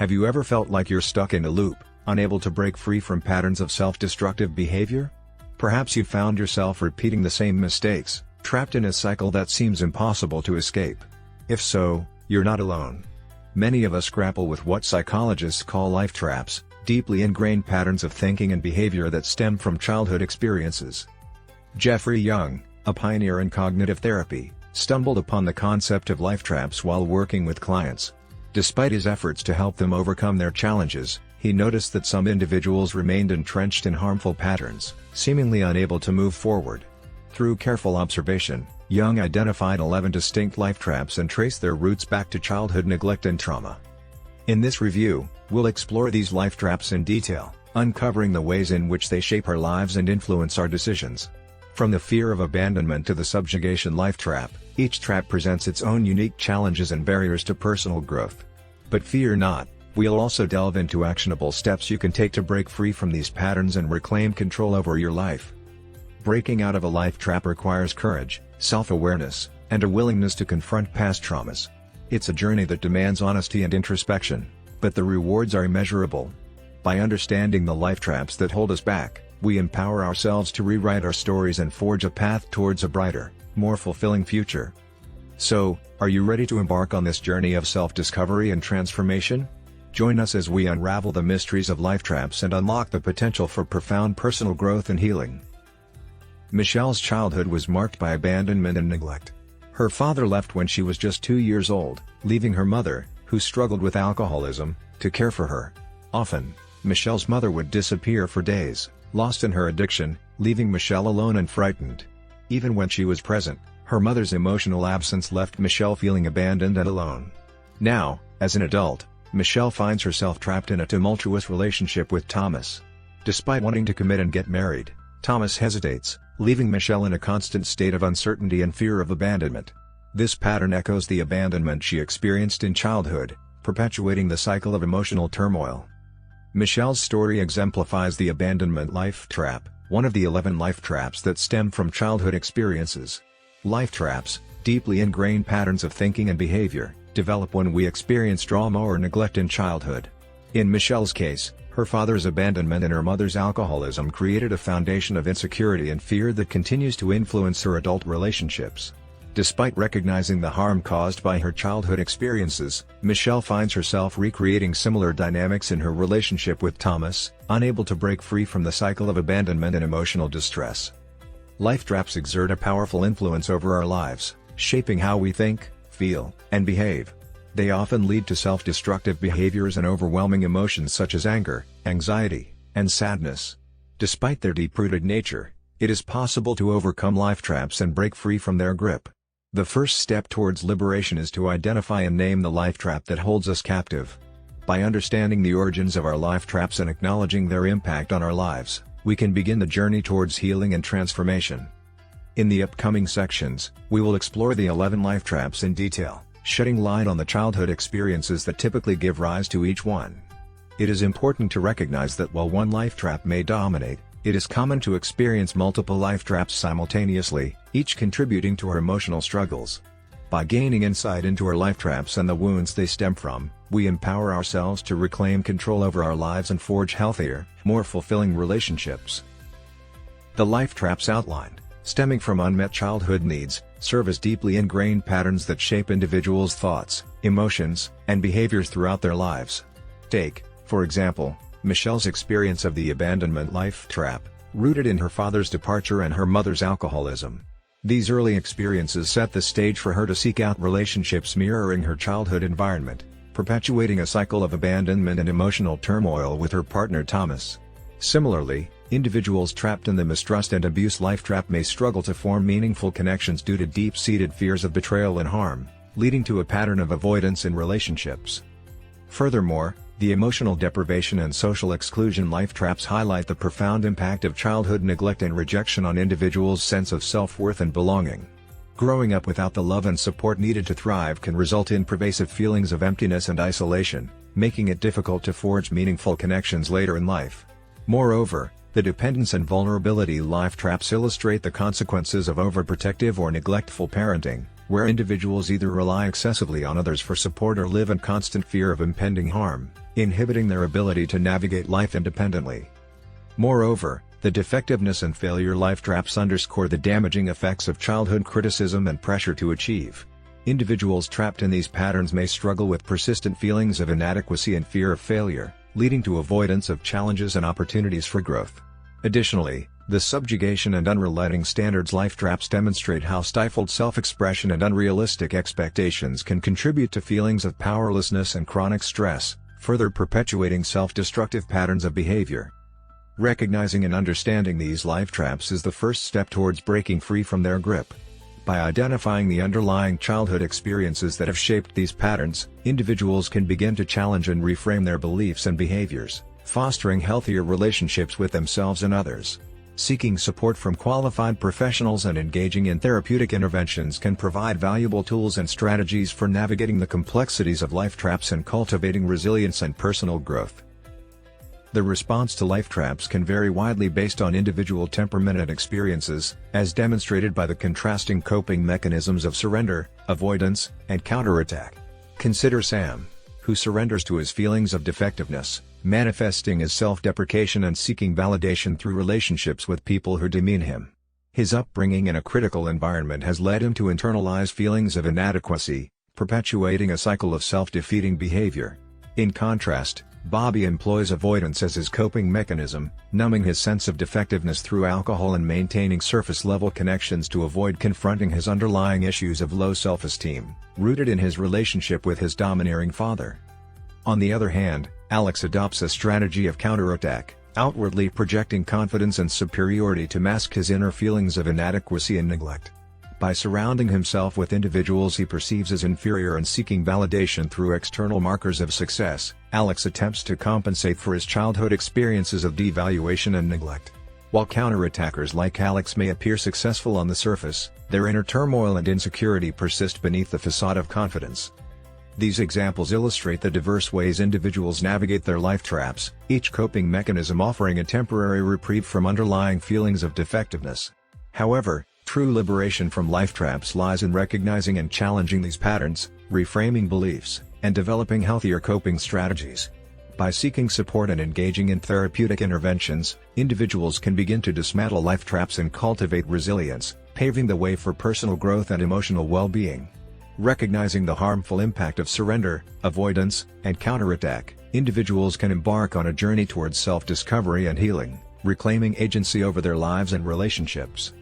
Have you ever felt like you're stuck in a loop, unable to break free from patterns of self-destructive behavior? Perhaps you found yourself repeating the same mistakes, trapped in a cycle that seems impossible to escape. If so, you're not alone. Many of us grapple with what psychologists call life traps, deeply ingrained patterns of thinking and behavior that stem from childhood experiences. Jeffrey Young, a pioneer in cognitive therapy, stumbled upon the concept of life traps while working with clients. Despite his efforts to help them overcome their challenges, he noticed that some individuals remained entrenched in harmful patterns, seemingly unable to move forward. Through careful observation, Young identified 11 distinct life traps and traced their roots back to childhood neglect and trauma. In this review, we'll explore these life traps in detail, uncovering the ways in which they shape our lives and influence our decisions. From the fear of abandonment to the subjugation life trap, each trap presents its own unique challenges and barriers to personal growth. But fear not, we'll also delve into actionable steps you can take to break free from these patterns and reclaim control over your life. Breaking out of a life trap requires courage, self-awareness, and a willingness to confront past traumas. It's a journey that demands honesty and introspection, but the rewards are immeasurable. By understanding the life traps that hold us back, we empower ourselves to rewrite our stories and forge a path towards a brighter, more fulfilling future. So, are you ready to embark on this journey of self-discovery and transformation? Join us as we unravel the mysteries of life traps and unlock the potential for profound personal growth and healing. Michelle's childhood was marked by abandonment and neglect. Her father left when she was just 2 years old, leaving her mother, who struggled with alcoholism, to care for her. Often, Michelle's mother would disappear for days, lost in her addiction, leaving Michelle alone and frightened. Even when she was present, her mother's emotional absence left Michelle feeling abandoned and alone. Now, as an adult, Michelle finds herself trapped in a tumultuous relationship with Thomas. Despite wanting to commit and get married, Thomas hesitates, leaving Michelle in a constant state of uncertainty and fear of abandonment. This pattern echoes the abandonment she experienced in childhood, perpetuating the cycle of emotional turmoil. Michelle's story exemplifies the abandonment life trap, one of the 11 life traps that stem from childhood experiences. Life traps, deeply ingrained patterns of thinking and behavior, develop when we experience trauma or neglect in childhood. In Michelle's case, her father's abandonment and her mother's alcoholism created a foundation of insecurity and fear that continues to influence her adult relationships. Despite recognizing the harm caused by her childhood experiences, Michelle finds herself recreating similar dynamics in her relationship with Thomas, unable to break free from the cycle of abandonment and emotional distress. Life traps exert a powerful influence over our lives, shaping how we think, feel, and behave. They often lead to self-destructive behaviors and overwhelming emotions such as anger, anxiety, and sadness. Despite their deep-rooted nature, it is possible to overcome life traps and break free from their grip. The first step towards liberation is to identify and name the life trap that holds us captive. By understanding the origins of our life traps and acknowledging their impact on our lives, we can begin the journey towards healing and transformation. In the upcoming sections, we will explore the 11 life traps in detail, shedding light on the childhood experiences that typically give rise to each one. It is important to recognize that while one life trap may dominate, it is common to experience multiple life traps simultaneously, each contributing to our emotional struggles. By gaining insight into our life traps and the wounds they stem from, we empower ourselves to reclaim control over our lives and forge healthier, more fulfilling relationships. The life traps outlined, stemming from unmet childhood needs, serve as deeply ingrained patterns that shape individuals' thoughts, emotions, and behaviors throughout their lives. Take, for example, Michelle's experience of the abandonment life trap, rooted in her father's departure and her mother's alcoholism. These early experiences set the stage for her to seek out relationships mirroring her childhood environment, perpetuating a cycle of abandonment and emotional turmoil with her partner Thomas. Similarly, individuals trapped in the mistrust and abuse life trap may struggle to form meaningful connections due to deep-seated fears of betrayal and harm, leading to a pattern of avoidance in relationships. Furthermore, the emotional deprivation and social exclusion life traps highlight the profound impact of childhood neglect and rejection on individuals' sense of self-worth and belonging. Growing up without the love and support needed to thrive can result in pervasive feelings of emptiness and isolation, making it difficult to forge meaningful connections later in life. Moreover, the dependence and vulnerability life traps illustrate the consequences of overprotective or neglectful parenting, where individuals either rely excessively on others for support or live in constant fear of impending harm. inhibiting their ability to navigate life independently. Moreover, the defectiveness and failure life traps underscore the damaging effects of childhood criticism and pressure to achieve. Individuals trapped in these patterns may struggle with persistent feelings of inadequacy and fear of failure, leading to avoidance of challenges and opportunities for growth. Additionally, the subjugation and unrelenting standards life traps demonstrate how stifled self-expression and unrealistic expectations can contribute to feelings of powerlessness and chronic stress, further perpetuating self-destructive patterns of behavior. Recognizing and understanding these life traps is the first step towards breaking free from their grip. By identifying the underlying childhood experiences that have shaped these patterns, individuals can begin to challenge and reframe their beliefs and behaviors, fostering healthier relationships with themselves and others. Seeking support from qualified professionals and engaging in therapeutic interventions can provide valuable tools and strategies for navigating the complexities of life traps and cultivating resilience and personal growth. The response to life traps can vary widely based on individual temperament and experiences, as demonstrated by the contrasting coping mechanisms of surrender, avoidance, and counterattack. Consider Sam, who surrenders to his feelings of defectiveness, manifesting his self-deprecation and seeking validation through relationships with people who demean him. His upbringing in a critical environment has led him to internalize feelings of inadequacy, perpetuating a cycle of self-defeating behavior. In contrast, Bobby employs avoidance as his coping mechanism, numbing his sense of defectiveness through alcohol and maintaining surface-level connections to avoid confronting his underlying issues of low self-esteem, rooted in his relationship with his domineering father. On the other hand, Alex adopts a strategy of counterattack, outwardly projecting confidence and superiority to mask his inner feelings of inadequacy and neglect. By surrounding himself with individuals he perceives as inferior and seeking validation through external markers of success, Alex attempts to compensate for his childhood experiences of devaluation and neglect. While counterattackers like Alex may appear successful on the surface, their inner turmoil and insecurity persist beneath the facade of confidence. These examples illustrate the diverse ways individuals navigate their life traps, each coping mechanism offering a temporary reprieve from underlying feelings of defectiveness. However, true liberation from life traps lies in recognizing and challenging these patterns, reframing beliefs, and developing healthier coping strategies. By seeking support and engaging in therapeutic interventions, individuals can begin to dismantle life traps and cultivate resilience, paving the way for personal growth and emotional well-being. Recognizing the harmful impact of surrender, avoidance, and counterattack, individuals can embark on a journey towards self-discovery and healing, reclaiming agency over their lives and relationships.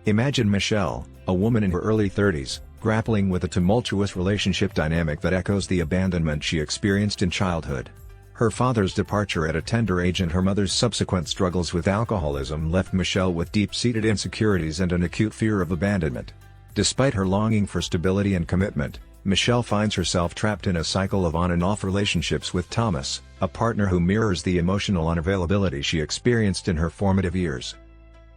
Imagine Michelle, a woman in her early 30s, grappling with a tumultuous relationship dynamic that echoes the abandonment she experienced in childhood. Her father's departure at a tender age and her mother's subsequent struggles with alcoholism left Michelle with deep-seated insecurities and an acute fear of abandonment. Despite her longing for stability and commitment, Michelle finds herself trapped in a cycle of on and off relationships with Thomas, a partner who mirrors the emotional unavailability she experienced in her formative years.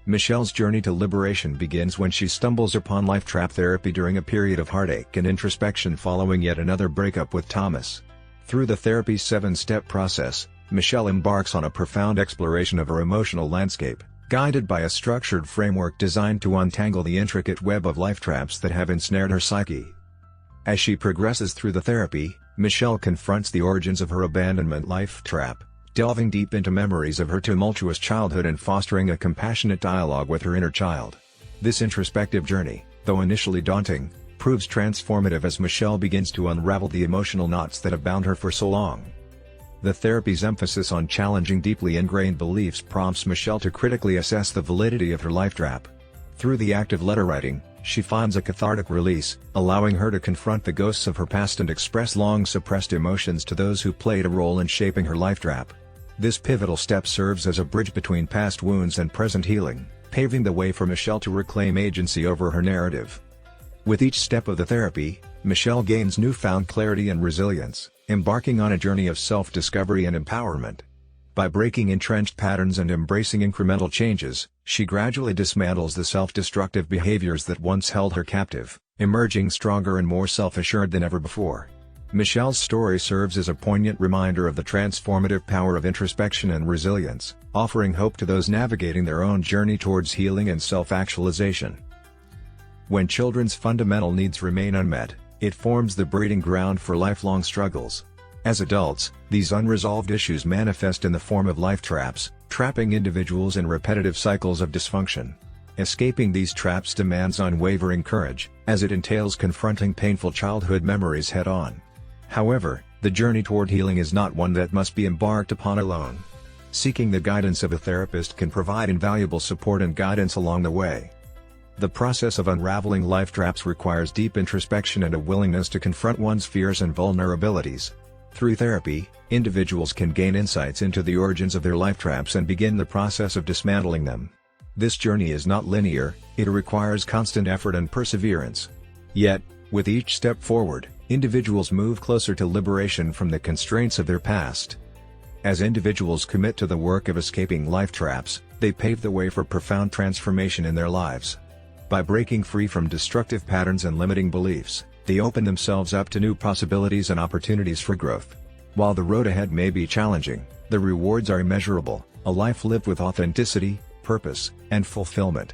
Michelle's journey to liberation begins when she stumbles upon life trap therapy during a period of heartache and introspection following yet another breakup with Thomas. Through the therapy's 7-step process, Michelle embarks on a profound exploration of her emotional landscape, guided by a structured framework designed to untangle the intricate web of life traps that have ensnared her psyche. As she progresses through the therapy, Michelle confronts the origins of her abandonment life trap, delving deep into memories of her tumultuous childhood and fostering a compassionate dialogue with her inner child. This introspective journey, though initially daunting, proves transformative as Michelle begins to unravel the emotional knots that have bound her for so long. The therapy's emphasis on challenging deeply ingrained beliefs prompts Michelle to critically assess the validity of her life trap. Through the act of letter writing, she finds a cathartic release, allowing her to confront the ghosts of her past and express long-suppressed emotions to those who played a role in shaping her life trap. This pivotal step serves as a bridge between past wounds and present healing, paving the way for Michelle to reclaim agency over her narrative. With each step of the therapy, Michelle gains newfound clarity and resilience, embarking on a journey of self-discovery and empowerment. By breaking entrenched patterns and embracing incremental changes, she gradually dismantles the self-destructive behaviors that once held her captive, emerging stronger and more self-assured than ever before. Michelle's story serves as a poignant reminder of the transformative power of introspection and resilience, offering hope to those navigating their own journey towards healing and self-actualization. When children's fundamental needs remain unmet, it forms the breeding ground for lifelong struggles. As adults, these unresolved issues manifest in the form of life traps, trapping individuals in repetitive cycles of dysfunction. Escaping these traps demands unwavering courage, as it entails confronting painful childhood memories head-on. However, the journey toward healing is not one that must be embarked upon alone. Seeking the guidance of a therapist can provide invaluable support and guidance along the way. The process of unraveling life traps requires deep introspection and a willingness to confront one's fears and vulnerabilities. Through therapy, individuals can gain insights into the origins of their life traps and begin the process of dismantling them. This journey is not linear, it requires constant effort and perseverance. Yet, with each step forward, individuals move closer to liberation from the constraints of their past. As individuals commit to the work of escaping life traps, they pave the way for profound transformation in their lives. By breaking free from destructive patterns and limiting beliefs, they open themselves up to new possibilities and opportunities for growth. While the road ahead may be challenging, the rewards are immeasurable, a life lived with authenticity, purpose, and fulfillment.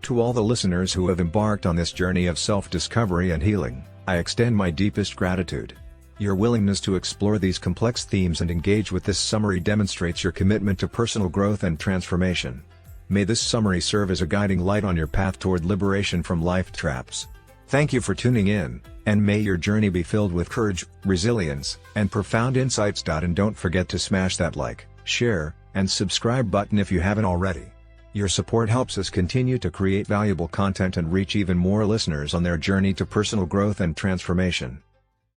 To all the listeners who have embarked on this journey of self-discovery and healing, I extend my deepest gratitude. Your willingness to explore these complex themes and engage with this summary demonstrates your commitment to personal growth and transformation. May this summary serve as a guiding light on your path toward liberation from life traps. Thank you for tuning in, and may your journey be filled with courage, resilience, and profound insights. And don't forget to smash that like, share, and subscribe button if you haven't already. Your support helps us continue to create valuable content and reach even more listeners on their journey to personal growth and transformation.